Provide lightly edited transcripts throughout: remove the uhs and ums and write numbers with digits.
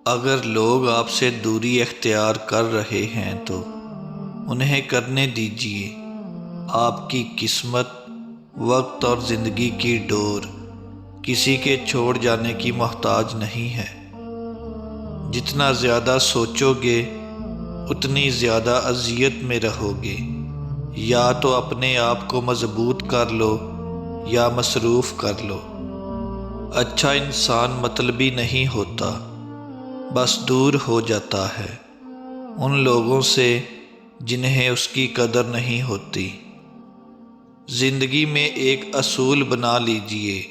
اگر لوگ آپ سے دوری اختیار کر رہے ہیں تو انہیں کرنے دیجیے۔ آپ کی قسمت، وقت اور زندگی کی ڈور کسی کے چھوڑ جانے کی محتاج نہیں ہے۔ جتنا زیادہ سوچو گے اتنی زیادہ اذیت میں رہو گے۔ یا تو اپنے آپ کو مضبوط کر لو یا مصروف کر لو۔ اچھا انسان مطلبی نہیں ہوتا، بس دور ہو جاتا ہے ان لوگوں سے جنہیں اس کی قدر نہیں ہوتی۔ زندگی میں ایک اصول بنا لیجئے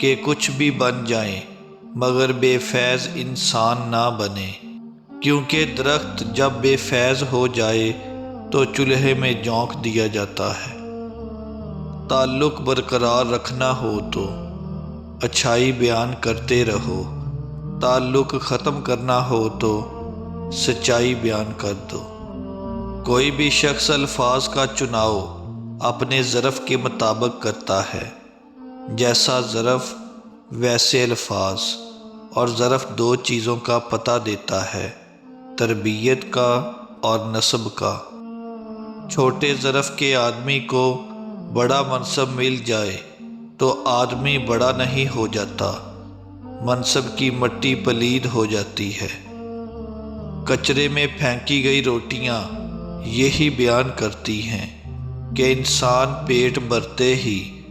کہ کچھ بھی بن جائیں مگر بے فیض انسان نہ بنے، کیونکہ درخت جب بے فیض ہو جائے تو چولہے میں جھونک دیا جاتا ہے۔ تعلق برقرار رکھنا ہو تو اچھائی بیان کرتے رہو، تعلق ختم کرنا ہو تو سچائی بیان کر دو۔ کوئی بھی شخص الفاظ کا چناؤ اپنے ظرف کے مطابق کرتا ہے۔ جیسا ظرف ویسے الفاظ، اور ظرف دو چیزوں کا پتہ دیتا ہے، تربیت کا اور نسب کا۔ چھوٹے ظرف کے آدمی کو بڑا منصب مل جائے تو آدمی بڑا نہیں ہو جاتا، منصب کی مٹی پلید ہو جاتی ہے۔ کچرے میں پھینکی گئی روٹیاں یہی بیان کرتی ہیں کہ انسان پیٹ بھرتے ہی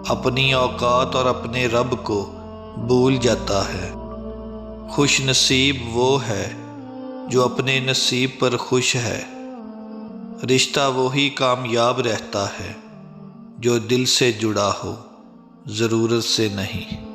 اپنی اوقات اور اپنے رب کو بھول جاتا ہے۔ خوش نصیب وہ ہے جو اپنے نصیب پر خوش ہے۔ رشتہ وہی کامیاب رہتا ہے جو دل سے جڑا ہو، ضرورت سے نہیں۔